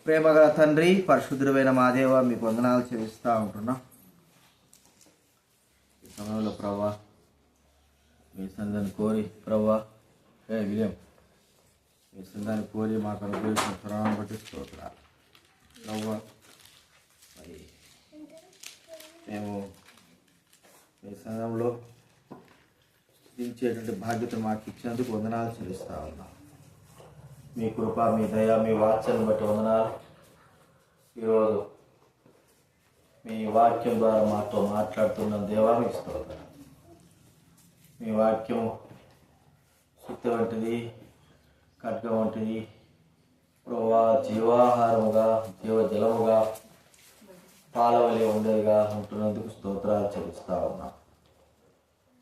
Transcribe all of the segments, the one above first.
ప్రేమగల తండ్రి, పరిశుద్ధుడైన మా దేవ, మీకు వందనాలు చెల్లిస్తూ ఉంటున్నాం. ఈ సమయంలో ప్రభా మీ సందాన్ని కోరి విలియం మీ సందాన్ని కోరి మాకు అనుగ్రహించిన పురాణం బట్టి స్తోత్రాలు ప్రభా. మరి మేము మీ సంఘంలో దించేటువంటి బాధ్యత మాకు ఇచ్చినందుకు వందనాలు చెల్లిస్తూ ఉన్నాం. మీ కృప, మీ దయ, మీ వాక్యాన్ని బట్టి వందనాలు. ఈరోజు మీ వాక్యం ద్వారా మాతో మాట్లాడుతున్న దేవా మీకు స్తోత్రం. మీ వాక్యం సుత్తి వంటిది, ఖడ్గం వంటిది ప్రభా, జీవాహారముగా, జీవజలముగా, పాలవలి ఉండేదిగా ఉంటున్నందుకు స్తోత్రాలు చెల్లిస్తూ ఉన్నాం.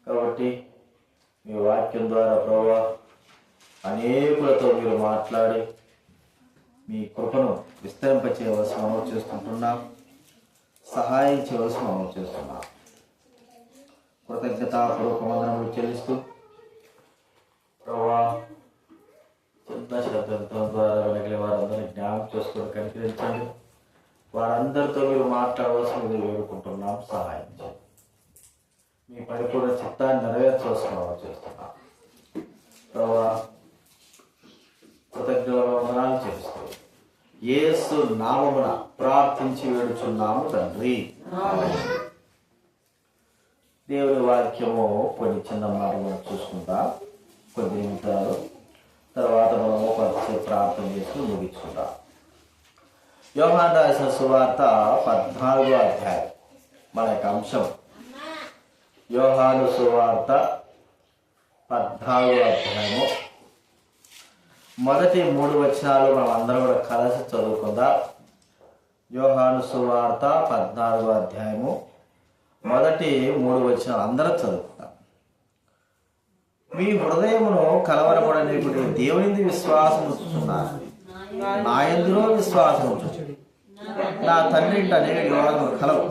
కాబట్టి మీ వాక్యం ద్వారా ప్రభా అనేకులతో మీరు మాట్లాడి మీ కృపను విస్తరింపచేయవలసి మనం చేస్తుంటున్నాం. సహాయం చేయవలసి మనం చేస్తున్నాం. కృతజ్ఞతాపూర్వకమందరములు చెల్లిస్తూ ప్రభా చిన్న శబ్దంతో ద్వారా వెనకలి వారందరినీ జ్ఞానం చేసుకుని కనికరించండి. వారందరితో మీరు మాట్లాడవలసి మీరు వేడుకుంటున్నాం. సహాయం చేయండి. మీ పరిపూర్ణ చిత్తాన్ని నెరవేర్చవలసి మనం చేస్తున్నాం. ప్రభా కృతజ్ఞతలు చేస్తూ యేసు నామమున ప్రార్థించి వేడుచున్నాము తండ్రి. దేవుని వాక్యము కొన్ని చిన్న మాటలు చూసుకుంటా, కొద్ది నిమిషాలు తర్వాత మనము కొంతసేపు ప్రార్థన చేస్తూ ముగించుకుంటాం. యోహాను రాసిన సువార్త 14వ అధ్యాయం మన యొక్క అంశం. యోహాను సువార్త 14వ అధ్యాయము మొదటి 3 వచనాలు మనం అందరం కూడా కలిసి చదువుకుందాం. యోహాను సువార్త 14వ అధ్యాయము మొదటి 3 వచనాలు అందరం చదువుకుందాం. మీ హృదయమును కలవరపడని దేవుని విశ్వాసం ఉంచుతున్నారు, నా యందులో విశ్వాసం ఉంచుచుడి. నా తండ్రి ఇంట అనేక యోగములు కలవు,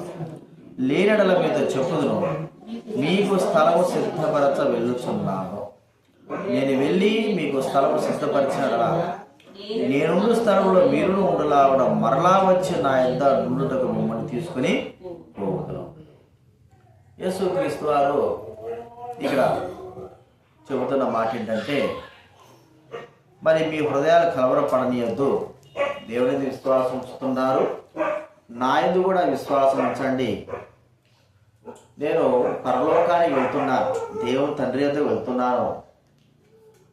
లేనడల మీద చెప్పుదును, మీకు స్థలము సిద్ధపరచ వెళ్ళుచున్నాను. నేను వెళ్ళి మీకు స్థలము సిద్ధపరిచినలా నేనుండు స్థలంలో మీరును ఉండలావడ మరలా వచ్చి నా యొద్ద నుండుటకు మిమ్మల్ని తీసుకుని పోవుదును. యేసుక్రీస్తు వారు ఇక్కడ చెబుతున్న మాట ఏంటంటే, మరి మీ హృదయాలు కలవరపడనీయద్దు. దేవుని విశ్వాసం ఉంచుతున్నారు, నా యందు కూడా విశ్వాసం ఉంచండి. నేను పరలోకానికి వెళ్తున్నాను, దేవుని తండ్రి వద్దకు వెళ్తున్నాను.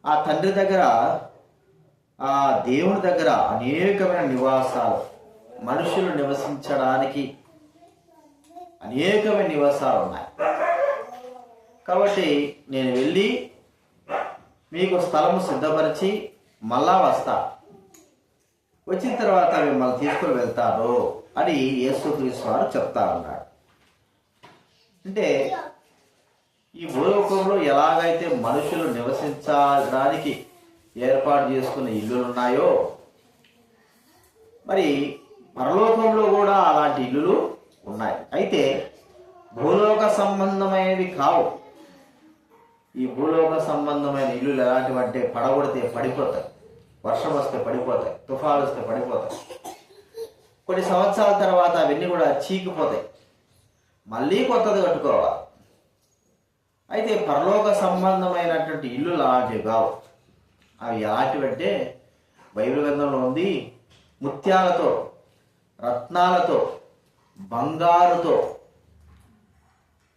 ఆ తండ్రి దగ్గర, ఆ దేవుని దగ్గర అనేకమైన నివాసాలు, మనుషులు నివసించడానికి అనేకమైన నివాసాలు ఉన్నాయి. కాబట్టి నేను వెళ్ళి మీకు స్థలము సిద్ధపరిచి మళ్ళా వస్తా, వచ్చిన తర్వాత మిమ్మల్ని తీసుకుని వెళ్తాను అని యేసుక్రీస్తు వారు చెప్తా ఉన్నాడు. అంటే ఈ భూలోకంలో ఎలాగైతే మనుషులు నివసించడానికి ఏర్పాటు చేసుకున్న ఇల్లులు ఉన్నాయో, మరి పరలోకంలో కూడా అలాంటి ఇల్లులు ఉన్నాయి. అయితే భూలోక సంబంధమైనవి కావు. ఈ భూలోక సంబంధమైన ఇల్లులు ఎలాంటివంటే పడగొడితే పడిపోతాయి, వర్షం వస్తే పడిపోతాయి, తుఫాను వస్తే పడిపోతాయి. కొన్ని సంవత్సరాల తర్వాత అవన్నీ కూడా చీకిపోతాయి, మళ్ళీ కొత్తది కట్టుకోవాలి. అయితే పరలోక సంబంధమైనటువంటి ఇల్లు అలాంటివి కావు. అవి ఎలాంటివంటే బైబిల్ గ్రంథంలో ఉంది, ముత్యాలతో, రత్నాలతో, బంగారుతో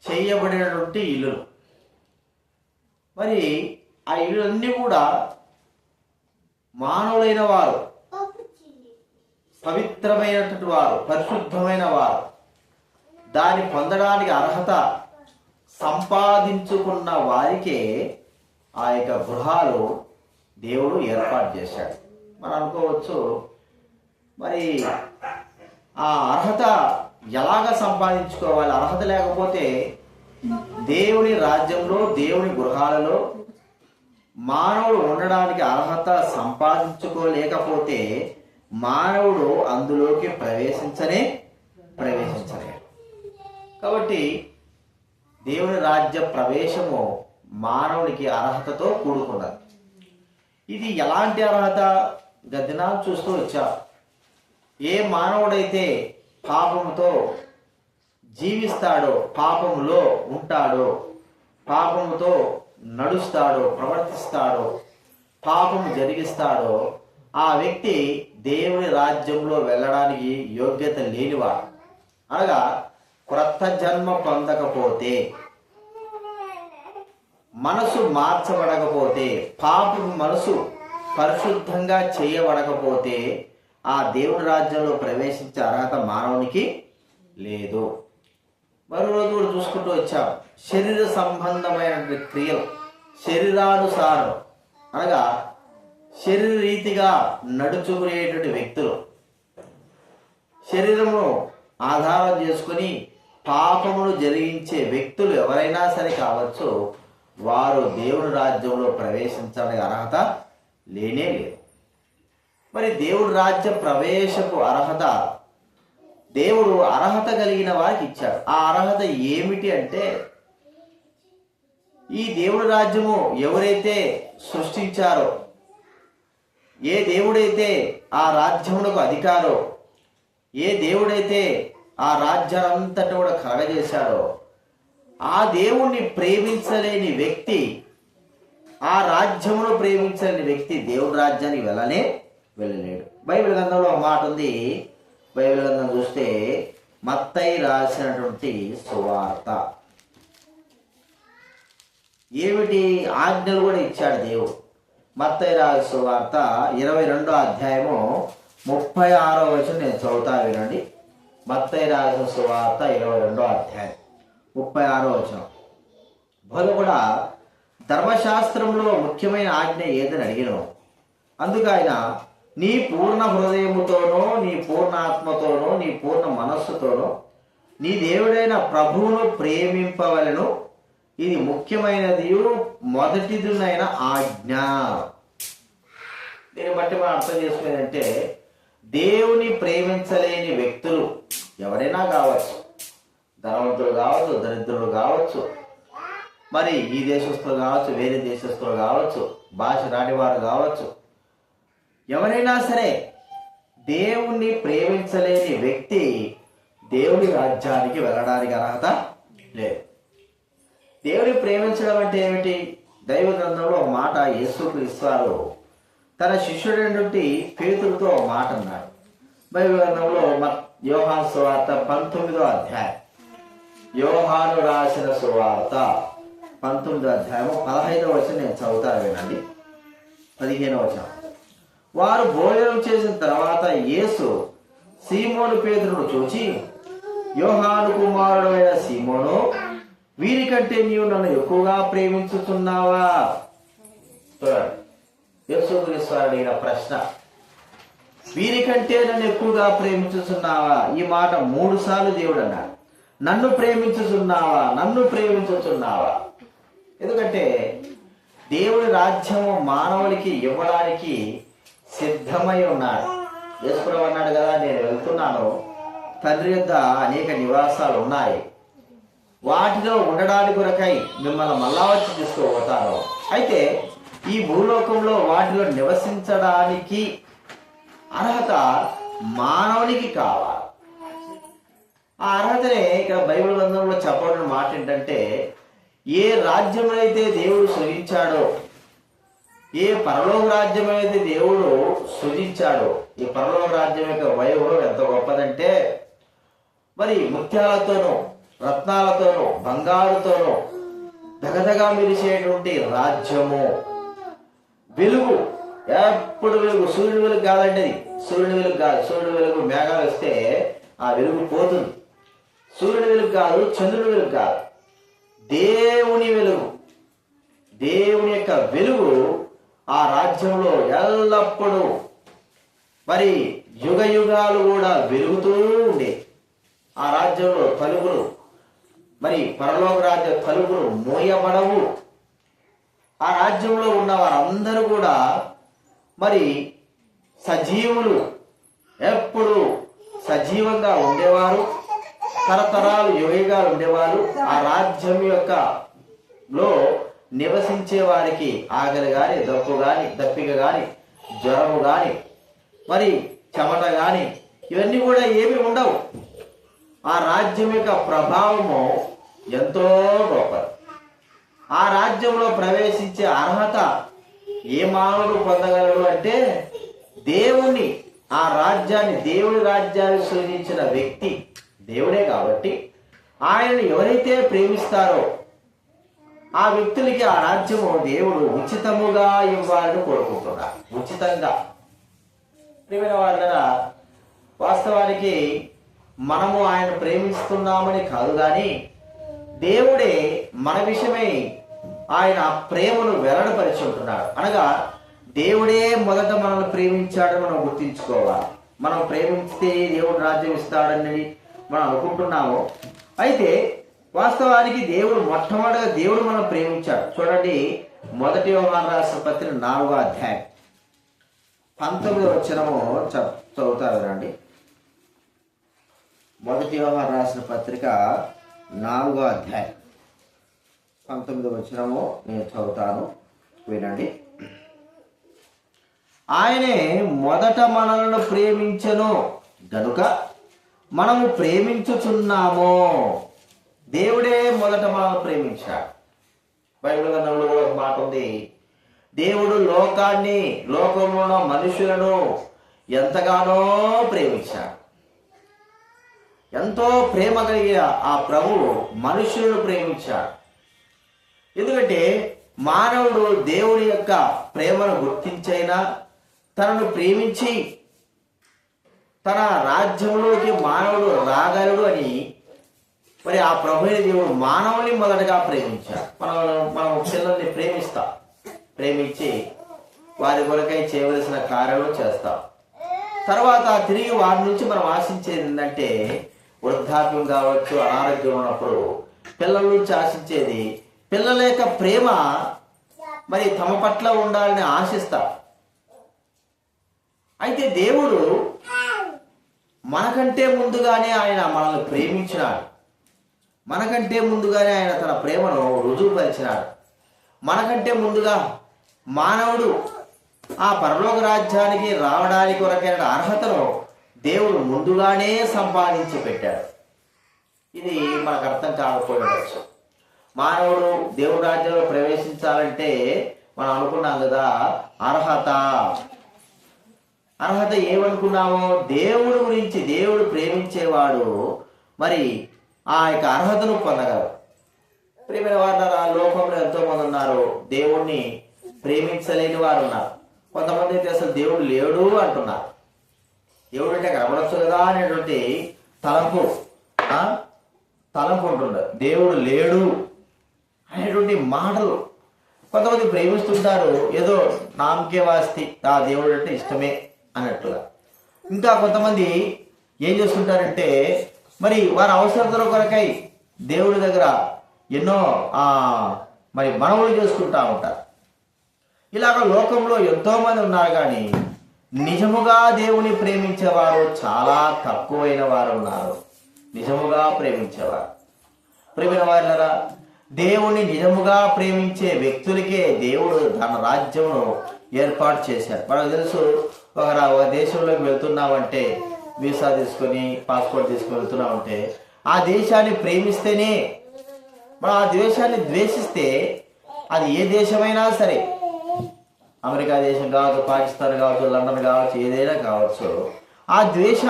చేయబడినటువంటి ఇల్లులు. మరి ఆ ఇల్లులన్నీ కూడా మానవులైన వారు, పవిత్రమైనటువంటి వారు, పరిశుద్ధమైన వారు, దాన్ని పొందడానికి అర్హత సంపాదించుకున్న వారికే ఆ యొక్క గృహాలు దేవుడు ఏర్పాటు చేశాడు. మనం అనుకోవచ్చు, మరి ఆ అర్హత ఎలాగ సంపాదించుకోవాలి? అర్హత లేకపోతే దేవుని రాజ్యంలో, దేవుని గృహాలలో మానవుడు ఉండడానికి అర్హత సంపాదించుకోలేకపోతే మానవుడు అందులోకి ప్రవేశించలేడు. కాబట్టి దేవుని రాజ్య ప్రవేశము మానవునికి అర్హతతో కూడుకున్నది. ఇది ఎలాంటి అర్హత? గదినాలు చూస్తూ వచ్చాం. ఏ మానవుడైతే పాపముతో జీవిస్తాడో, పాపములో ఉంటాడో, పాపముతో నడుస్తాడో, ప్రవర్తిస్తాడో, పాపము జరిగిస్తాడో, ఆ వ్యక్తి దేవుని రాజ్యంలో వెళ్ళడానికి యోగ్యత లేనివాడు. అనగా క్రొత్త జన్మ పొందకపోతే, మనసు మార్చబడకపోతే, పాపము మనసు పరిశుద్ధంగా చేయబడకపోతే ఆ దేవుని రాజ్యంలో ప్రవేశించే అర్హత మానవునికి లేదు. మరో రోజు కూడా చూసుకుంటూ వచ్చాం. శరీర సంబంధమైన క్రియలు, శరీరానుసారం అనగా శరీర రీతిగా నడుచుకునేటువంటి వ్యక్తులు, శరీరము ఆధారం చేసుకుని పాపమును జరిగించే వ్యక్తులు ఎవరైనా సరే కావచ్చు, వారు దేవుని రాజ్యంలో ప్రవేశించడానికి అర్హత లేనే లేదు. మరి దేవుడి రాజ్య ప్రవేశపు అర్హత దేవుడు అర్హత కలిగిన వారికి ఇచ్చాడు. ఆ అర్హత ఏమిటి అంటే, ఈ దేవుడి రాజ్యము ఎవరైతే సృష్టించారో, ఏ దేవుడైతే ఆ రాజ్యమునకు అధికారో, ఏ దేవుడైతే ఆ రాజ్యాన్నంతటి కూడా కలగజేశాడో, ఆ దేవుణ్ణి ప్రేమించలేని వ్యక్తి, ఆ రాజ్యమును ప్రేమించలేని వ్యక్తి దేవుడి రాజ్యానికి వెళ్ళలేడు. బైబిల్ గ్రంథంలో ఒక మాట ఉంది. బైబిల్ గ్రంథం చూస్తే మత్తయి రాసినటువంటి సువార్త, ఏమిటి ఆజ్ఞలు కూడా ఇచ్చాడు దేవుడు. మత్తయి రాసిన సువార్త 22వ అధ్యాయము 36వ వచనం నేను చదువుతా వినండి. మత్తయి రాసిన సువార్త 22వ అధ్యాయం 36వ వచనం. బోధకుడా, ధర్మశాస్త్రంలో ముఖ్యమైన ఆజ్ఞ ఏదని అడిగినావు. అందుకు ఆయన, నీ పూర్ణ హృదయముతోనో, నీ పూర్ణ ఆత్మతోనో, నీ పూర్ణ మనస్సుతోనో నీ దేవుడైన ప్రభువును ప్రేమింపవలెను. ఇది ముఖ్యమైనది, మొదటిదినైన ఆజ్ఞ. దీన్ని బట్టి మనం అర్థం చేసుకునేదంటే, దేవుని ప్రేమించలేని వ్యక్తులు ఎవరైనా కావచ్చు, ధనవంతులు కావచ్చు, దరిద్రులు కావచ్చు, మరి ఈ దేశస్తులు కావచ్చు, వేరే దేశస్తులు కావచ్చు, భాష రానివారు కావచ్చు, ఎవరైనా సరే దేవుణ్ణి ప్రేమించలేని వ్యక్తి దేవుని రాజ్యానికి వెళ్ళడానికి అర్హత లేదు. దేవుని ప్రేమించడం అంటే ఏమిటి? దైవ గ్రంథంలో ఒక మాట యేసుక్రీస్తు తన శిష్యుడైనటువంటి పేతురుతో ఒక మాట అన్నాడు. బైబిల్ గ్రంథంలో యోహాను సువార్త 19వ అధ్యాయం, యోహాను రాసిన సువార్త 19వ అధ్యాయం 15వ వచనం నేను చదువుతాను వినండి. 15వ వచనం. వారు భోజనం చేసిన తర్వాత యేసు సీమోను పేతురును చూచి, యోహాను కుమారుడు అయిన సీమోను, వీరికంటే నీవు నన్ను ఎక్కువగా ప్రేమించుతున్నావా? యేసుక్రీస్తు అడిగిన ప్రశ్న, వీరికంటే నన్ను ఎక్కువగా ప్రేమించుతున్నావా? ఈ మాట 3 సార్లు దేవుడు అన్నాడు. నన్ను ప్రేమించుతున్నావా, నన్ను ప్రేమించుతున్నావా? ఎందుకంటే దేవుని రాజ్యము మానవునికి ఇవ్వడానికి సిద్ధమై ఉన్నాడు. యేసుప్రభువు అన్నాడు కదా, నేను వెళ్తున్నాను, తండ్రి యొద్ద అనేక నివాసాలు ఉన్నాయి, వాటిలో ఉండడానికి కొరకై మిమ్మల్ని మళ్ళా వచ్చి తీసుకుపోతాను. అయితే ఈ భూలోకంలో వాటిలో నివసించడానికి అర్హత మానవునికి కావాలి. ఆ అర్హతనే ఇక్కడ బైబిల్ గ్రంథంలో చెప్పబడిన మాట ఏంటంటే, ఏ రాజ్యమైతే దేవుడు సృజించాడో, ఏ పరలోక రాజ్యం అయితే దేవుడు సృజించాడో, ఈ పరలోక రాజ్యం యొక్క వైభవం ఎంత గొప్పదంటే, మరి ముత్యాలతోనూ, రత్నాలతోనూ, బంగారుతోనూ దగదగా మెరిసేటువంటి రాజ్యము. వెలుగు, ఎప్పుడు వెలుగు, సూర్యుని వెలుగు కాదండి, అది సూర్యుని వెలుగు కాదు. సూర్యుని వెలుగు మేఘాలు వస్తే ఆ వెలుగు పోతుంది. సూర్యుని వెలుగు కాదు, చంద్రుని వెలుగు కాదు, దేవుని వెలుగు, దేవుని యొక్క వెలుగు ఆ రాజ్యంలో ఎల్లప్పుడూ మరి యుగ యుగాలు కూడా వెలుగుతూ ఉండే. ఆ రాజ్యంలో తలుపులు, మరి పరలోక రాజ్య తలుపులు మోయబడవు. ఆ రాజ్యంలో ఉన్న వారందరూ కూడా మరి సజీవులు, ఎప్పుడు సజీవంగా ఉండేవారు, తరతరాలు యుగయుగాలు ఉండేవారు. ఆ రాజ్యం యొక్క లో నివసించే వారికి ఆకలి కానీ, దప్పు కానీ, దప్పిక కానీ, జ్వరము కానీ, మరి చెమట కానీ ఇవన్నీ కూడా ఏమి ఉండవు. ఆ రాజ్యం యొక్క ప్రభావము ఎంతో గొప్పది. ఆ రాజ్యంలో ప్రవేశించే అర్హత ఏ మానవుడు పొందగలడు అంటే దేవుని, ఆ రాజ్యాన్ని, దేవుడి రాజ్యాన్ని సృజించిన వ్యక్తి దేవుడే కాబట్టి ఆయనను ఎవరైతే ప్రేమిస్తారో ఆ వ్యక్తులకి ఆ రాజ్యము దేవుడు ఉచితముగా ఇవ్వాలని కోరుకుంటున్నాడు. ఉచితంగా. ప్రియమైన వారులారా, వాస్తవానికి మనము ఆయన ప్రేమిస్తున్నామని కాదు, కానీ దేవుడే మన విషయమై ఆయన ప్రేమను వెల్లడిపరిచి ఉంటున్నాడు. అనగా దేవుడే మొదట మనల్ని ప్రేమించాడని మనం గుర్తించుకోవాలి. మనం ప్రేమిస్తే దేవుడు రాజ్యం ఇస్తాడని మనం అనుకుంటున్నాము. అయితే వాస్తవానికి దేవుడు మొట్టమొదటిగా దేవుడు మనం ప్రేమించాడు. చూడండి, 1 యోహాను రాసిన పత్రిక 4వ అధ్యాయం 19వ వచనము చదువుతారు రండి. 1 యోహాను రాసిన పత్రిక 4వ అధ్యాయం 19వ వచనము నేను చదువుతాను, వినండి. ఆయనే మొదట మనలను ప్రేమించెను గనుక మనము ప్రేమించుచున్నాము. దేవుడే మొదట మనల్ని ప్రేమించాడు. బైబిల్ గ్రంథంలో కూడా ఒక మాట ఉంది, దేవుడు లోకాన్ని, లోకంలో ఉన్న మనుషులను ఎంతగానో ప్రేమించాడు. ఎంతో ప్రేమ కలిగిన ఆ ప్రభువు మనుషులను ప్రేమించాడు. ఎందుకంటే మానవుడు దేవుని యొక్క ప్రేమను గుర్తించైనా తనను ప్రేమించి తన రాజ్యంలోకి మానవుడు రాగలడు అని మరి ఆ ప్రభుని దేవుడు మానవుని మొదటగా ప్రేమించాడు. మనం పిల్లల్ని ప్రేమించి వారి కొరకై చేయవలసిన కార్యాలు చేస్తాం. తర్వాత తిరిగి వారి నుంచి మనం ఆశించేది ఏంటంటే వృద్ధాప్యం కావచ్చు, అనారోగ్యం ఉన్నప్పుడు పిల్లల నుంచి ఆశించేది పిల్లల యొక్క ప్రేమ మరి తమ పట్ల ఉండాలని ఆశిస్తా. అయితే దేవుడు మనకంటే ముందుగానే ఆయన మనల్ని ప్రేమించినాడు. మనకంటే ముందుగానే ఆయన తన ప్రేమను రుజువుపరిచినాడు. మనకంటే ముందుగా మానవుడు ఆ పరలోక రాజ్యానికి రావడానికి కొరకైన అర్హతను దేవుడు ముందుగానే సంపాదించి పెట్టాడు. ఇది మనకు అర్థం కాకపోవచ్చు. మానవుడు దేవుడి రాజ్యంలో ప్రవేశించాలంటే మనం అనుకున్నాం కదా, అర్హత ఏమనుకున్నామో దేవుడు గురించి, దేవుడు ప్రేమించేవాడు మరి ఆ యొక్క అర్హతను పొందగలరు. ప్రేమైన వారు ఆ లోకంలో ఎంతో మంది ఉన్నారు, దేవుణ్ణి ప్రేమించలేని వారు ఉన్నారు. కొంతమంది అయితే అసలు దేవుడు లేడు అంటున్నారు. దేవుడు అంటే కనబడచ్చు కదా అనేటువంటి తలంపు ఉంటుండే. దేవుడు లేడు అనేటువంటి మాటలు కొంతమంది ప్రేమిస్తుంటారు. ఏదో నామకే వాస్తి ఆ దేవుడు అంటే ఇష్టమే అన్నట్టుగా. ఇంకా కొంతమంది ఏం చేస్తుంటారంటే మరి వారి అవసరతల కొరకై దేవుడి దగ్గర ఎన్నో మరి మనవులు చేసుకుంటా ఉంటారు. ఇలాగ లోకంలో ఎంతో మంది ఉన్నారు, కానీ నిజముగా దేవుని ప్రేమించేవారు చాలా తక్కువైన వారు ఉన్నారు. నిజముగా ప్రేమించేవారు. ప్రేమిన వారులారా, దేవుణ్ణి నిజముగా ప్రేమించే వ్యక్తులకే దేవుడు తన రాజ్యమును ఏర్పాటు చేశాడు. మనకు తెలుసు, ఒక దేశంలోకి వెళ్తున్నామంటే వీసా తీసుకొని, పాస్పోర్ట్ తీసుకొని వెళ్తున్నామంటే ఆ దేశాన్ని ప్రేమిస్తేనే, మనం ఆ దేశాన్ని ద్వేషిస్తే అది ఏ దేశమైనా సరే, అమెరికా దేశం కావచ్చు, పాకిస్తాన్ కావచ్చు, లండన్ కావచ్చు, ఏదైనా కావచ్చు,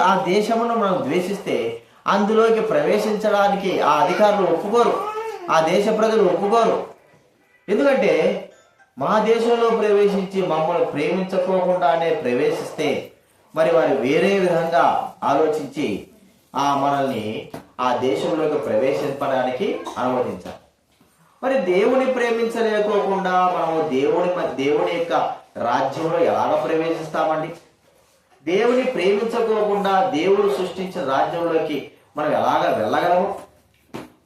ఆ దేశమును మనం ద్వేషిస్తే అందులోకి ప్రవేశించడానికి ఆ అధికారులు ఒప్పుకోరు, ఆ దేశ ప్రజలు ఒప్పుకోరు. ఎందుకంటే మా దేశంలో ప్రవేశించి మమ్మల్ని ప్రేమించుకోకుండానే ప్రవేశిస్తే మరి వారు వేరే విధంగా ఆలోచించి మనల్ని ఆ దేశంలోకి ప్రవేశించడానికి అనుమతించారు. మరి దేవుని ప్రేమించలేకోకుండా మనము దేవుని యొక్క రాజ్యంలో ఎలాగ ప్రవేశిస్తామండి? దేవుని ప్రేమించుకోకుండా దేవుడు సృష్టించిన రాజ్యంలోకి మనం ఎలాగ వెళ్ళగలము?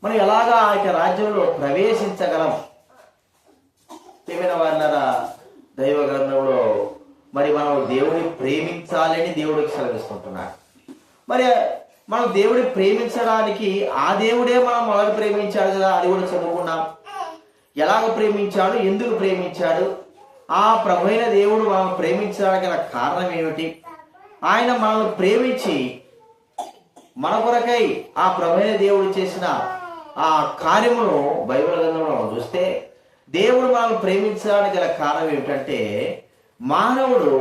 మనం ఎలాగ ఆ యొక్క రాజ్యంలో ప్రవేశించగలం? ప్రియమైన వారులారా, దైవ గ్రంథంలో మరి మనం దేవుని ప్రేమించాలని దేవుడికి సెలవిస్తుంటున్నాడు. మరి మనం దేవుడిని ప్రేమించడానికి ఆ దేవుడే మనం మొదలు ప్రేమించాడు కదా, అది కూడా చదువుకున్నాం. ఎలాగ ప్రేమించాడు, ఎందుకు ప్రేమించాడు, ఆ ప్రభువైన దేవుడు మనం ప్రేమించడానికి గల కారణం ఏమిటి, ఆయన మనల్ని ప్రేమించి మన కొరకై ఆ ప్రభువైన దేవుడు చేసిన ఆ కార్యమును బైబిల్ గ్రంథంలో మనం చూస్తే, దేవుడు మనల్ని ప్రేమించడానికి గల కారణం ఏమిటంటే, మానవుడు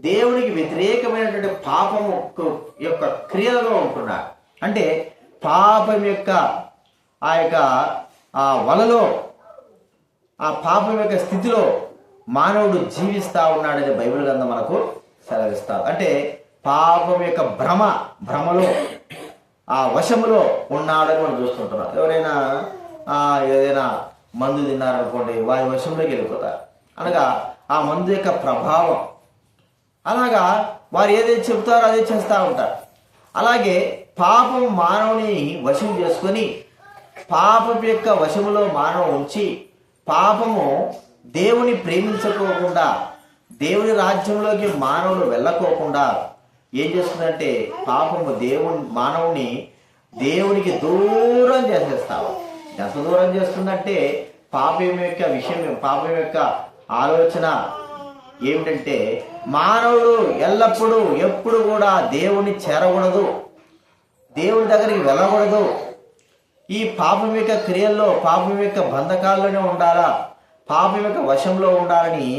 దేవునికి వ్యతిరేకమైనటువంటి పాపము యొక్క క్రియలలో ఉంటున్నాడు. అంటే పాపం యొక్క ఆ వలలో, ఆ పాపం యొక్క స్థితిలో మానవుడు జీవిస్తా ఉన్నాడని బైబిల్ గ్రంథం మనకు సెలవిస్తారు. అంటే పాపం యొక్క భ్రమలో, ఆ వశములో ఉన్నాడని మనం చూస్తుంటున్నాం. ఎవరైనా ఏదైనా మందు తిన్నారనుకోండి, వారి వశంలోకి వెళ్ళిపోతారు. అనగా ఆ మందు యొక్క ప్రభావం, అలాగా వారు ఏదైతే చెబుతారో అదే చేస్తూ ఉంటారు. అలాగే పాపం మానవుని వశం చేసుకొని, పాపం యొక్క వశములో మానవుడు ఉంచి, పాపము దేవుని ప్రేమించుకోకుండా, దేవుని రాజ్యంలోకి మానవుడు వెళ్ళకోకుండా ఏం చేస్తుందంటే, పాపము మానవుని దేవునికి దూరం చేసేస్తావు. ఎంత దూరం చేస్తుందంటే, పాపం యొక్క ఆలోచన ఏమిటంటే, మానవుడు ఎల్లప్పుడూ ఎప్పుడు కూడా దేవుని చేరకూడదు, దేవుని దగ్గరికి వెళ్ళకూడదు, ఈ పాపం యొక్క క్రియల్లో, పాపం యొక్క బంధకాల్లోనే ఉండాలా, పాపం యొక్క వశంలో ఉండాలని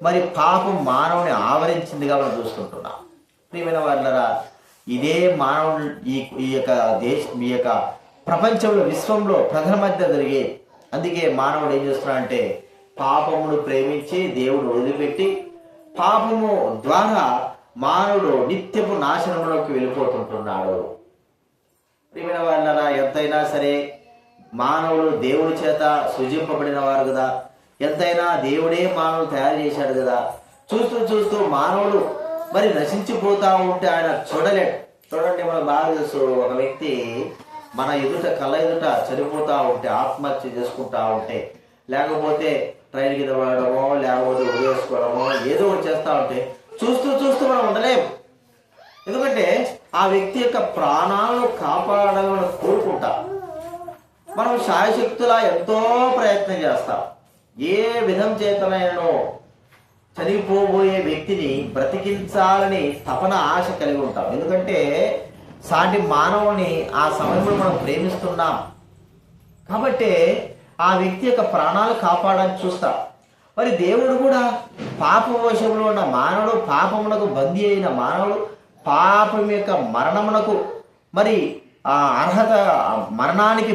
మరి పాపం మానవుని ఆవరించిందిగా మనం చూస్తుంటున్నాం. ప్రియమైన వారులారా, ఇదే మానవుడు ఈ యొక్క ప్రపంచంలో, విశ్వంలో ప్రజల మధ్య జరిగే. అందుకే మానవుడు ఏం చేస్తున్నాడంటే, పాపమును ప్రేమించి దేవుడు వదిలిపెట్టి, పాపము ద్వారా మానవుడు నిత్యపు నాశనంలోకి వెళ్ళిపోతుంటున్నాడు. ప్రియమైన వారులారా, ఎంతైనా సరే మానవుడు దేవుడి చేత సృజింపబడిన వారు కదా, ఎంతైనా దేవుడే మానవుడు తయారు చేశాడు కదా. చూస్తూ చూస్తూ మానవుడు మరి నశించిపోతా ఉంటే ఆయన చూడలేడు. చూడండి, మనకు బాగా తెలుసు, ఒక వ్యక్తి మన కళ్ళ ఎదుట చనిపోతా ఉంటే, ఆత్మహత్య చేసుకుంటా ఉంటే, లేకపోతే ట్రైన్ కింద పడడమో, లేకపోతే ఉరేసుకోవడమో, ఏదో ఒకటి చేస్తూ ఉంటే చూస్తూ చూస్తూ మనం ఉండలేము. ఎందుకంటే ఆ వ్యక్తి యొక్క ప్రాణాలను కాపాడాలని కోరుకుంటాం. మనం శాయశక్తులా ఎంతో ప్రయత్నం చేస్తాం. ఏ విధం చేతనైనను చనిపోబోయే వ్యక్తిని బ్రతికించాలని తపన, ఆశ కలిగి ఉంటాం. ఎందుకంటే సాటి మానవుని ఆ సమయంలో మనం ప్రేమిస్తున్నాం కాబట్టి ఆ వ్యక్తి యొక్క ప్రాణాలు కాపాడాలని చూస్తాం. మరి దేవుడు కూడా పాపవశంలో ఉన్న మానవుడు, పాపమునకు బందీ అయిన మానవుడు, పాపం యొక్క మరణమునకు మరి ఆ మరణానికి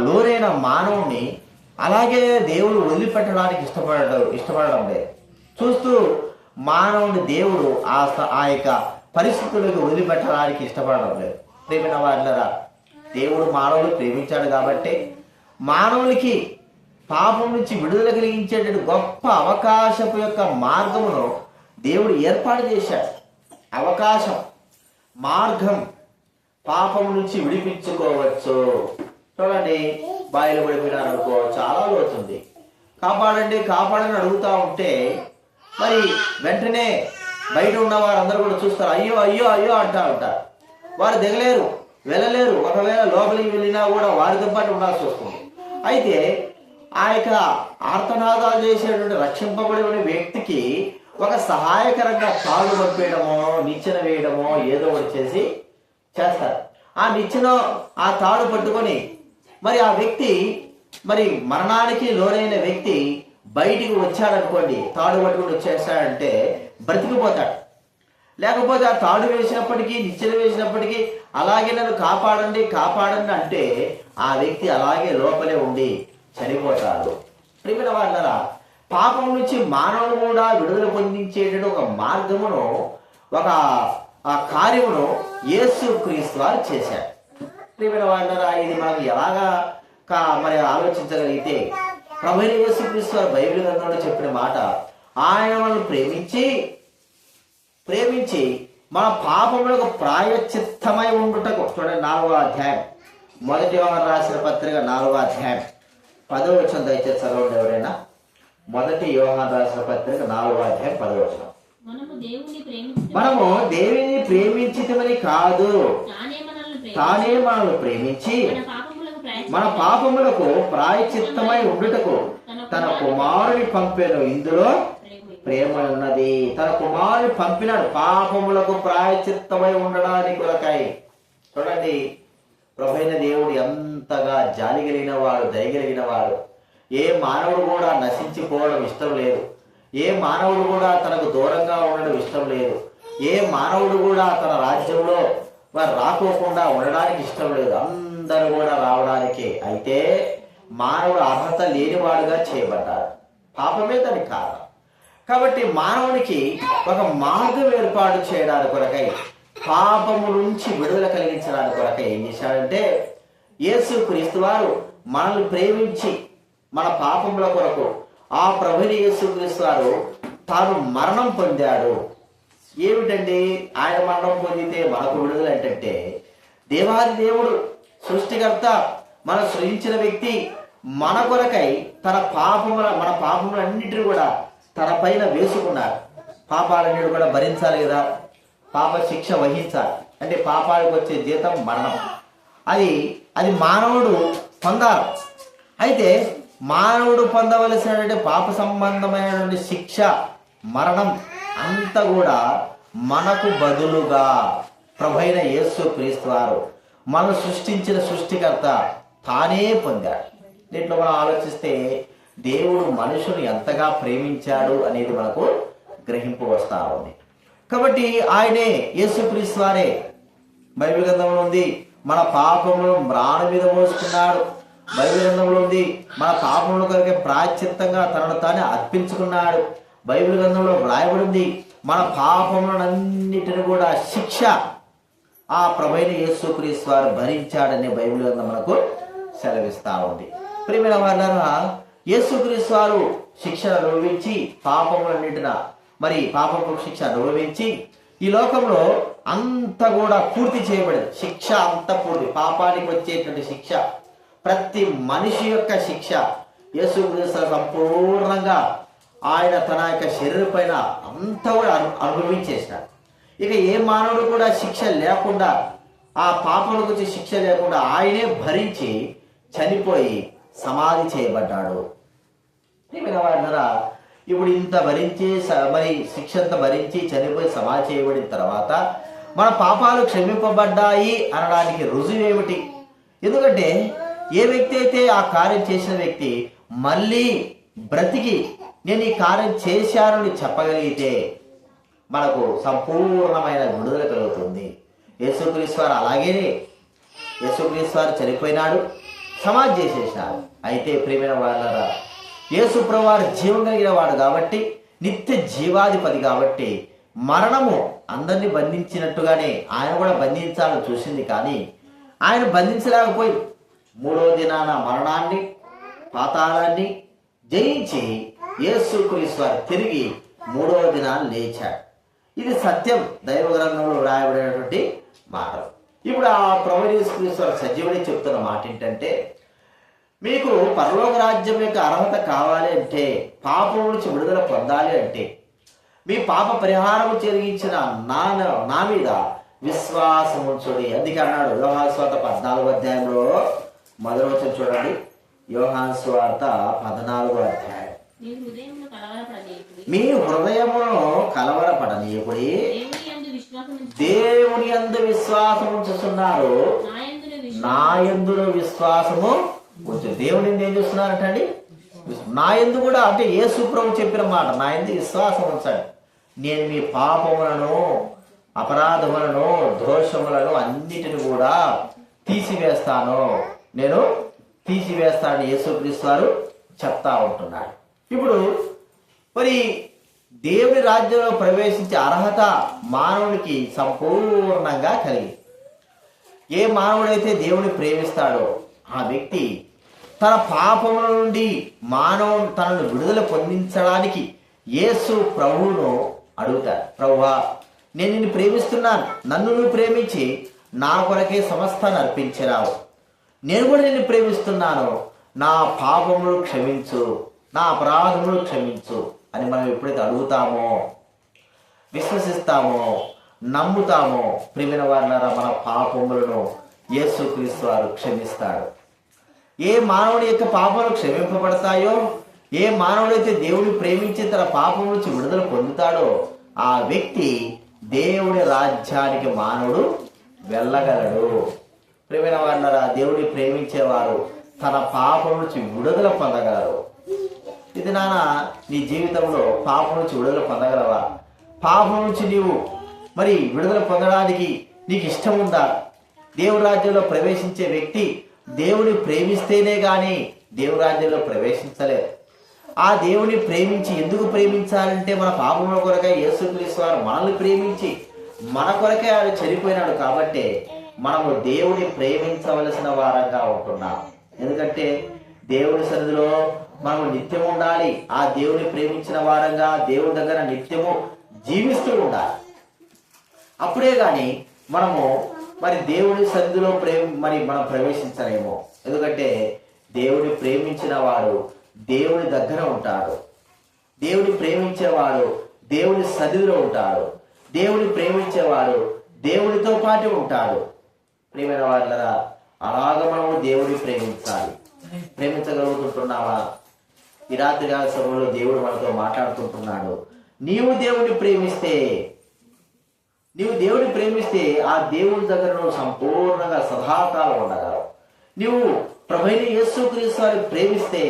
లోనైన మానవుని అలాగే దేవుడు వదిలిపెట్టడానికి ఇష్టపడడం లేదు. చూస్తూ మానవుని దేవుడు ఆ యొక్క పరిస్థితులకు వదిలిపెట్టడానికి ఇష్టపడడం లేదు. ప్రేమిన వారులారా, దేవుడు మానవులు ప్రేమించాడు కాబట్టి మానవునికి పాపం నుంచి విడుదల కలిగించేటువంటి గొప్ప అవకాశపు యొక్క మార్గమును దేవుడు ఏర్పాటు చేశాడు. అవకాశం, మార్గం, పాపం నుంచి విడిపించుకోవచ్చు. చూడండి, బాయిలు పడిపోయినారు అనుకో, చాలా అవుతుంది, కాపాడండి కాపాడని అడుగుతా ఉంటే మరి వెంటనే బయట ఉన్న వారందరూ కూడా చూస్తారు, అయ్యో అయ్యో అయ్యో అంటా ఉంటారు. వారు దిగలేరు, వెళ్ళలేరు. ఒకవేళ లోపలికి వెళ్ళినా కూడా వారితో పాటు ఉండాల్సి వస్తుంది. అయితే ఆ యొక్క ఆర్తనాదాలు చేసేటువంటి రక్షింపబడిన వ్యక్తికి ఒక సహాయకరంగా తాడు పంపేయడమో, నిచ్చెన వేయడమో ఏదో ఒకటి చేస్తారు. ఆ నిచ్చెన, ఆ తాడు పట్టుకొని మరి ఆ వ్యక్తి, మరి మరణానికి లోనైన వ్యక్తి బయటికి వచ్చాడనుకోండి, తాడు పట్టుకుని వచ్చేస్తాడంటే బ్రతికిపోతాడు. లేకపోతే ఆ తాడు వేసినప్పటికీ, నిచ్చెన వేసినప్పటికీ అలాగే నన్ను కాపాడండి కాపాడండి అంటే ఆ వ్యక్తి అలాగే లోపలే ఉండి చనిపోతాడు. ప్రియమైన వాళ్ళరా, పాపం నుంచి మానవుడు కూడా విడుదల పొందించేటువంటి ఒక మార్గమును, ఒక కార్యమును యేసు క్రీస్తు వారు చేశారు. ప్రియమైన వాళ్ళరా, ఇది మనం ఎలాగా మరి ఆలోచించగలిగితే, ప్రభువైన యేసు క్రీస్తు వారు బైబిల్ గ్రంథంలో చెప్పిన మాట, ఆయన మనల్ని ప్రేమించి మన పాపములకు ప్రాయశ్చిత్తమై ఉండుటకు. చూడండి, 4వ అధ్యాయం, మొదటి యోహాను రాసిన పత్రిక 4వ అధ్యాయం 10వ వచనం దయచేసి చదవండి ఎవరైనా. మొదటి యోహాను రాసిన పత్రిక 4వ అధ్యాయం 10వ వచనం. మనము దేవుని ప్రేమించితమని కాదు, తానే మనల్ని ప్రేమించి మన పాపములకు ప్రాయశ్చిత్తమై ఉండుటకు తన కుమారుని పంపెను. ఇందులో ప్రేమ ఉన్నది. తన కుమారుని పంపినాడు పాపములకు ప్రాయశ్చిత్తమై ఉండడానికి కొరకై. చూడండి, ప్రభువైన దేవుడు ఎంతగా జాలి కలిగిన వాడు, దయగలిగిన వాడు. ఏ మానవుడు కూడా నశించిపోవడం ఇష్టం లేదు. ఏ మానవుడు కూడా తనకు దూరంగా ఉండడం ఇష్టం లేదు. ఏ మానవుడు కూడా తన రాజ్యంలో వారు రాకోకుండా ఉండడానికి ఇష్టం లేదు. అందరూ కూడా రావడానికి. అయితే మానవుడు అర్హత లేనివాడుగా చేయబడ్డాడు. పాపమే దానికి కారణం. కాబట్టి మానవునికి ఒక మార్గం ఏర్పాటు చేయడానికి కొరకై, పాపము నుంచి విడుదల కలిగించడానికి కొరకై ఏం చేశాడంటే, యేసు క్రీస్తు వారు మనల్ని ప్రేమించి మన పాపముల కొరకు ఆ ప్రభుని యేసు క్రీస్తు వారు తాను మరణం పొందాడు. ఏమిటండి ఆయన మరణం పొందితే మనకు విడుదల ఏంటంటే, దేవాది దేవుడు సృష్టికర్త, మన సృజించిన వ్యక్తి మన కొరకై మన పాపములన్నిటిని కూడా తన పైన వేసుకున్నారు. పాపాలన్నిటి కూడా భరించాలి కదా, పాప శిక్ష వహించాలి. అంటే పాపానికి వచ్చే జీతం మరణం. అది మానవుడు పొందాలి. అయితే మానవుడు పొందవలసినటువంటి పాప సంబంధమైనటువంటి శిక్ష, మరణం అంతా కూడా మనకు బదులుగా ప్రభువైన యేసు క్రీస్తు వారు మనం సృష్టించిన సృష్టికర్త తానే పొందాడు. దీంట్లో మనం ఆలోచిస్తే దేవుడు మనుషుని ఎంతగా ప్రేమించాడు అనేది మనకు గ్రహింపు వస్తా ఉంది. కాబట్టి ఆయనే యేసుక్రీస్తు వారే బైబిల్ గ్రంథంలో ఉంది, మన పాపములు మ్రాణి మీద మోసుకున్నాడు. బైబిల్ గ్రంథంలో ఉంది, మన పాపముల కొరకే ప్రాయశ్చిత్తంగా తనను తానే అర్పించుకున్నాడు. బైబిల్ గ్రంథంలో వ్రాయబడింది, మన పాపములన్నిటిని కూడా శిక్ష ఆ ప్రభువైన యేసుక్రీస్తు వారు భరించాడని బైబిల్ గ్రంథం మనకు సెలవిస్తా ఉంది. ప్రియమైన వారులారా, యేసుక్రీస్తు వారు శిక్ష అనుభవించి పాపపు శిక్ష అనుభవించి ఈ లోకంలో అంత కూడా పూర్తి చేయబడింది. శిక్ష అంత పూర్తి, పాపానికి వచ్చేటువంటి శిక్ష, ప్రతి మనిషి యొక్క శిక్ష యేసుక్రీస్తు సంపూర్ణంగా ఆయన తన యొక్క శరీరం పైన అంతా కూడా అనుభవించేసినాడు. ఇక ఏ మానవుడు కూడా శిక్ష లేకుండా, ఆ పాపల గురించి శిక్ష లేకుండా ఆయనే భరించి చనిపోయి సమాధి చేయబడ్డాడు. ఇప్పుడు ఇంత భరించి శిక్ష అంతా భరించి చనిపోయి సమాధి చేయబడిన తర్వాత మన పాపాలు క్షమింపబడ్డాయి అనడానికి రుజువు ఏమిటి? ఎందుకంటే ఏ వ్యక్తి అయితే ఆ కార్యం చేసిన వ్యక్తి మళ్ళీ బ్రతికి నేను ఈ కార్యం చేశానని చెప్పగలిగితే మనకు సంపూర్ణమైన విడుదల కలుగుతుంది. యేసుక్రీస్తు వారు అలాగే యేసుక్రీస్తు వారు చనిపోయినాడు, సమాధి చేసేసినాడు. అయితే ప్రియమైన వారులారా, యేసు ప్రభువు వారు జీవం కలిగిన వాడు కాబట్టి, నిత్య జీవాధిపతి కాబట్టి, మరణము అందరినీ బంధించినట్టుగానే ఆయన కూడా బంధించాలని చూసింది. కానీ ఆయన బంధించలేకపోయి 3వ దినాన మరణాన్ని, పాతాళాన్ని జయించి యేసుక్రీస్తు వారు తిరిగి 3వ దినాన్ని లేచాడు. ఇది సత్యం, దైవ గ్రంథంలో వ్రాయబడినటువంటి మాటలు. ఇప్పుడు ఆ ప్రభువైన యేసుక్రీస్తు వారు సజీవుడి చెప్తున్న మాట ఏంటంటే, మీకు పరలోక రాజ్యం యొక్క అర్హత కావాలి అంటే, పాపం నుంచి విడుదల పొందాలి అంటే, మీ పాప పరిహారం జరిగించిన నా మీద విశ్వాసం ఉంచుడి. అందుకే అన్నాడు యోహాను సువార్త 14వ అధ్యాయంలో మొదటి వచనం చూడండి. యోహాను సువార్త 14వ అధ్యాయం, మీ హృదయమును కలవరపడనీయకుడి, దేవుని యందు విశ్వాసం ఉంచుతున్నారు, నా యందును విశ్వాసము ఉంచు. దేవుని ఏం చేస్తున్నారంటండి? నా యందు కూడా, అంటే యేసు ప్రభువు చెప్పిన మాట, నా యందు విశ్వాసం ఉంచండి, నేను మీ పాపములను, అపరాధములను, దోషములను అన్నిటిని కూడా నేను తీసివేస్తానని యేసుక్రీస్తు వారు చెప్తా ఉంటున్నాడు. ఇప్పుడు మరి దేవుని రాజ్యంలో ప్రవేశించే అర్హత మానవునికి సంపూర్ణంగా కలిగింది. ఏ మానవుడైతే దేవుని ప్రేమిస్తాడో ఆ వ్యక్తి తన పాపముల నుండి తనను విడుదల పొందించడానికి యేసు ప్రభువును అడుగుతాడు. ప్రభువా, నేను నిన్ను ప్రేమిస్తున్నాను, నన్ను నువ్వు ప్రేమించి నా కొరకే సమస్తాన్ని అర్పించినావు, నేను కూడా నిన్ను ప్రేమిస్తున్నాను, నా పాపములు క్షమించు, నా అపరాధములు క్షమించు అని మనం ఎప్పుడైతే అడుగుతామో, విశ్వసిస్తామో, నమ్ముతామో, ప్రియమైన వారులారా, మన పాపములను యేసుక్రీస్తు వారు క్షమిస్తాడు. ఏ మానవుడి యొక్క పాపములు క్షమింపబడతాయో, ఏ మానవుడైతే దేవుని ప్రేమించి తన పాపం నుంచి విడుదల పొందుతాడో ఆ వ్యక్తి దేవుని రాజ్యానికి మానవుడు వెళ్ళగలడు. ప్రేమైన వాళ్ళరా, దేవుడిని ప్రేమించేవారు తన పాపం నుంచి విడుదల పొందగలరు. ఇది నాన్న, నీ జీవితంలో పాపం నుంచి విడుదల పొందగలవా? పాపం నుంచి నీవు మరి విడుదల పొందడానికి నీకు ఇష్టం ఉందా? దేవుడి రాజ్యంలో ప్రవేశించే వ్యక్తి దేవుని ప్రేమిస్తేనే గాని దేవుడి రాజ్యంలో ప్రవేశించలేదు. ఆ దేవుని ప్రేమించి, ఎందుకు ప్రేమించాలంటే మన పాపముల కొరకై యేసుక్రీస్తు వారు మనల్ని ప్రేమించి మన కొరకే ఆయన చనిపోయినాడు. కాబట్టి మనము దేవుని ప్రేమించవలసిన వారంగా ఉంటున్నాం. ఎందుకంటే దేవుడి సన్నిధిలో మనము నిత్యం ఉండాలి. ఆ దేవుని ప్రేమించిన వారంగా దేవుడి దగ్గర నిత్యము జీవిస్తూ ఉండాలి. అప్పుడే గాని మనము మరి దేవుడి సన్నిధిలో మనం ప్రవేశించలేము. ఎందుకంటే దేవుని ప్రేమించిన వాడు దేవుని దగ్గర ఉంటాడు. దేవుని ప్రేమించేవాడు దేవుని సన్నిధిలో ఉంటాడు. దేవుని ప్రేమించేవాడు దేవునితో పాటు ఉంటాడు. ప్రియమైన వాళ్ళరా, అలాగ మనము దేవుని ప్రేమించాలి. ప్రేమించగలుగుతుంటున్నావా? ఈ రాత్రి కాల సమయంలో దేవుడు మనతో మాట్లాడుతుంటున్నాడు. నీవు దేవుని ప్రేమిస్తే ఆ దేవుని దగ్గర నువ్వు సంపూర్ణంగా సదాకాలం ఉండగలవు. నీవు ప్రభువైన యేసుక్రీస్తు వారిని ప్రేమిస్తే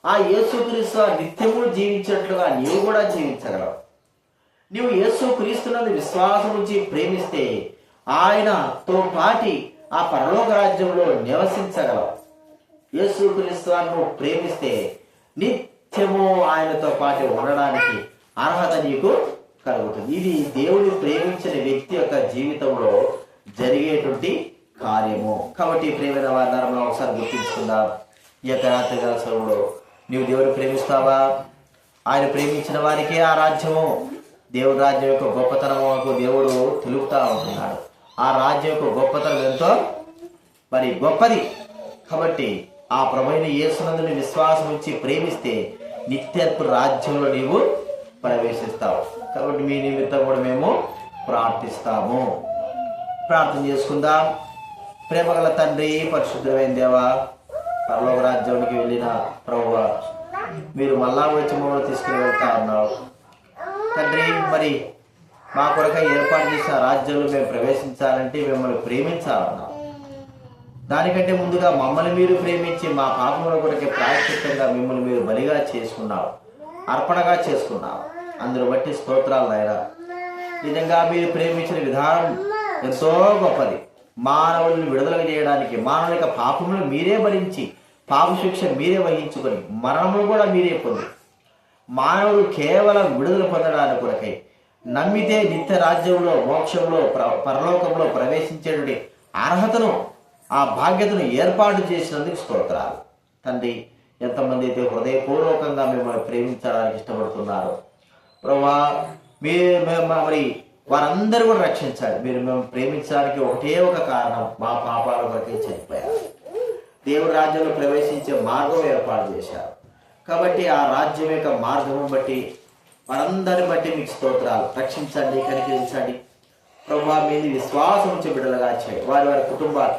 ఆ యేసుక్రీస్తు వారు నిత్యము జీవించినట్లుగా నీవు కూడా జీవించగలవు. నీవు యేసుక్రీస్తునందు విశ్వాసం నుంచి ప్రేమిస్తే ఆయనతో పాటి ఆ పరలోక రాజ్యంలో నివసించగలవు. యేసుక్రీస్తు వారిని నువ్వు ప్రేమిస్తే నిత్యము ఆయనతో పాటు ఉండడానికి అర్హత నీకు కలుగుతుంది. ఇది దేవుని ప్రేమించిన వ్యక్తి యొక్క జీవితంలో జరిగేటువంటి కార్యము. కాబట్టి ప్రేమైన వారిని మనం ఒకసారి గుర్తించుకుందాం. ఈ యొక్క రాత్రికాల సమయంలో నీవు దేవుని ప్రేమిస్తావా? ఆయన ప్రేమించిన వారికే ఆ రాజ్యము, దేవుడి రాజ్యం యొక్క గొప్పతనము దేవుడు తెలుపుతా ఉంటున్నాడు. ఆ రాజ్యం యొక్క గొప్పతనం ఎంతో మరి గొప్పది. కాబట్టి ఆ ప్రభువైన యేసునందుని విశ్వాసం ఉంచి ప్రేమిస్తే నిత్యత్వ రాజ్యంలో నీవు ప్రవేశిస్తావు. కాబట్టి మీ నిమిత్తం కూడా మేము ప్రార్థిస్తాము. ప్రార్థన చేసుకుందాం. ప్రేమగల తండ్రి, పరిశుద్ధమైన దేవా, పరలోక రాజ్యానికి వెళ్ళిన ప్రభువా, మీరు మళ్ళా వచ్చి మమ్మల్ని తీసుకుని వెళ్తా ఉన్నావు తండ్రి. మరి మా కొరకై ఏర్పాటు చేసిన రాజ్యంలో మేము ప్రవేశించాలంటే మిమ్మల్ని ప్రేమించాలన్నావు. దానికంటే ముందుగా మమ్మల్ని మీరు ప్రేమించి మా పాపముల కొరకే ప్రాయశ్చిత్తంగా మిమ్మల్ని మీరు బలిగా చేసుకున్నావు, అర్పణగా చేసుకున్నావు. అందును బట్టి స్తోత్రాలు నాయనా. నిజంగా మీరు ప్రేమించిన విధానం ఎంతో గొప్పది. మానవులను విడుదల చేయడానికి మానవుల యొక్క పాపములను మీరే భరించి, పాప శిక్ష మీరే వహించుకొని, మరణములు కూడా మీరే పొంది, మానవులు కేవలం విడుదల పొందడానికి కొరకై నమ్మితే నిత్య రాజ్యంలో, మోక్షంలో, పరలోకంలో ప్రవేశించేటువంటి అర్హతను, ఆ బాధ్యతను ఏర్పాటు చేసినందుకు స్తోత్రాలు తండ్రి. ఎంతమంది అయితే హృదయపూర్వకంగా మిమ్మల్ని ప్రేమించడానికి ఇష్టపడుతున్నారు ప్రభువా, మరి వారందరూ కూడా రక్షించాలి. మీరు మేము ప్రేమించడానికి ఒకటే ఒక కారణం, మా పాపాల కొరకే చనిపోయారు. దేవుడి రాజ్యంలో ప్రవేశించే మార్గం ఏర్పాటు చేశారు. కాబట్టి ఆ రాజ్యం యొక్క మార్గం బట్టి వారందరిని బట్టి మీకు స్తోత్రాలు. రక్షించండి, కనికరించండి ప్రభువా. మీది విశ్వాసం ఉంచి బిడ్డలుగా చేయండి. వారి వారి కుటుంబాలు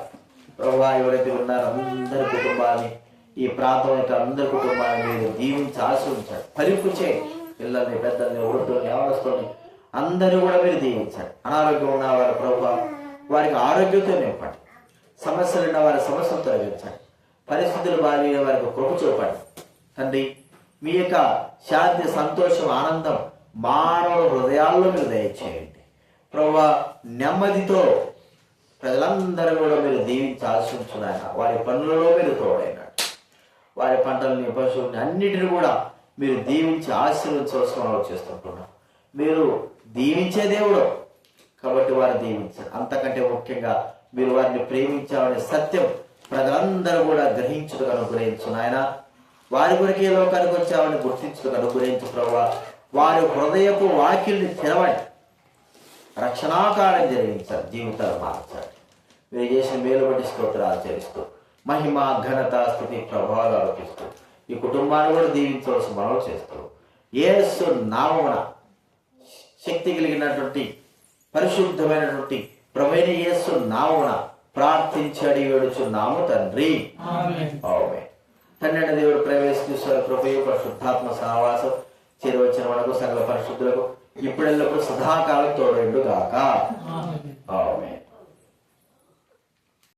ప్రభువా, ఎవరైతే ఉన్నారో అందరి కుటుంబాన్ని, ఈ ప్రాంతం యొక్క అందరి కుటుంబాన్ని మీరు దీవించి ఆశీర్వదించండి. ఫలింపు చేయండి. పిల్లల్ని, పెద్దల్ని, వృద్ధుల్ని, యవనస్తుల్ని అందరూ కూడా మీరు దీవించండి. అనారోగ్యం ఉన్న వారి ప్రభువా, వారికి ఆరోగ్యంతో నింపండి. సమస్యలు ఉన్న వారి సమస్యలు తొలగించండి. పరిస్థితులు బాగా వారికి కృప చూపండి తండ్రి. మీ యొక్క శాంతి, సంతోషం, ఆనందం మానవ హృదయాల్లో మీరు దయచేయండి ప్రభువా. నెమ్మదితో ప్రజలందరూ కూడా మీరు దీవించి ఆశించున్నాయన. వారి పనులలో మీరు తోడైనాడు. వారి పంటలని, పశువుల్ని అన్నిటిని కూడా మీరు దీవించి ఆశీర్వదించవలసిన చేస్తుంటున్నారు. మీరు దీవించే దేవుడు కాబట్టి వారు దీవించారు. అంతకంటే ముఖ్యంగా మీరు వారిని ప్రేమించాలనే సత్యం ప్రజలందరూ కూడా గ్రహించుటకు అనుగ్రహించు నాయన. వారి కొరకే లోకానికి వచ్చామని గుర్తించుటకు అనుగ్రహించు ప్రభువా. వారి హృదయపు వాకిల్ని తెరవండి, రక్షణాకారం జరిగించాలి, జీవితాలు మార్చాలి. మీరు చేసిన మేలు బట్టి స్తోత్రాలు చేస్తూ మహిమ, ఘనత, స్థుతి, ప్రభావాలు ఆరోపిస్తూ ఈ కుటుంబాన్ని కూడా దీవించవలసి మనం చేస్తూ యేసు నామమున శక్తి కలిగినటువంటి పరిశుద్ధమైనటువంటి ప్రభువైన యేసు నామమున ప్రార్థించి అడిగి వేడుచున్నాము తండ్రి. ఆమేన్. తండ్రి దేవుడు ప్రవేశిస్తారు ప్రభువు పరిశుద్ధాత్మ సహవాసం చేరవచ్చిన మనకు సకల పరిశుద్ధులకు ఇప్పుడెల్లప్పుడు సదాకాలం తోడైండు గాక.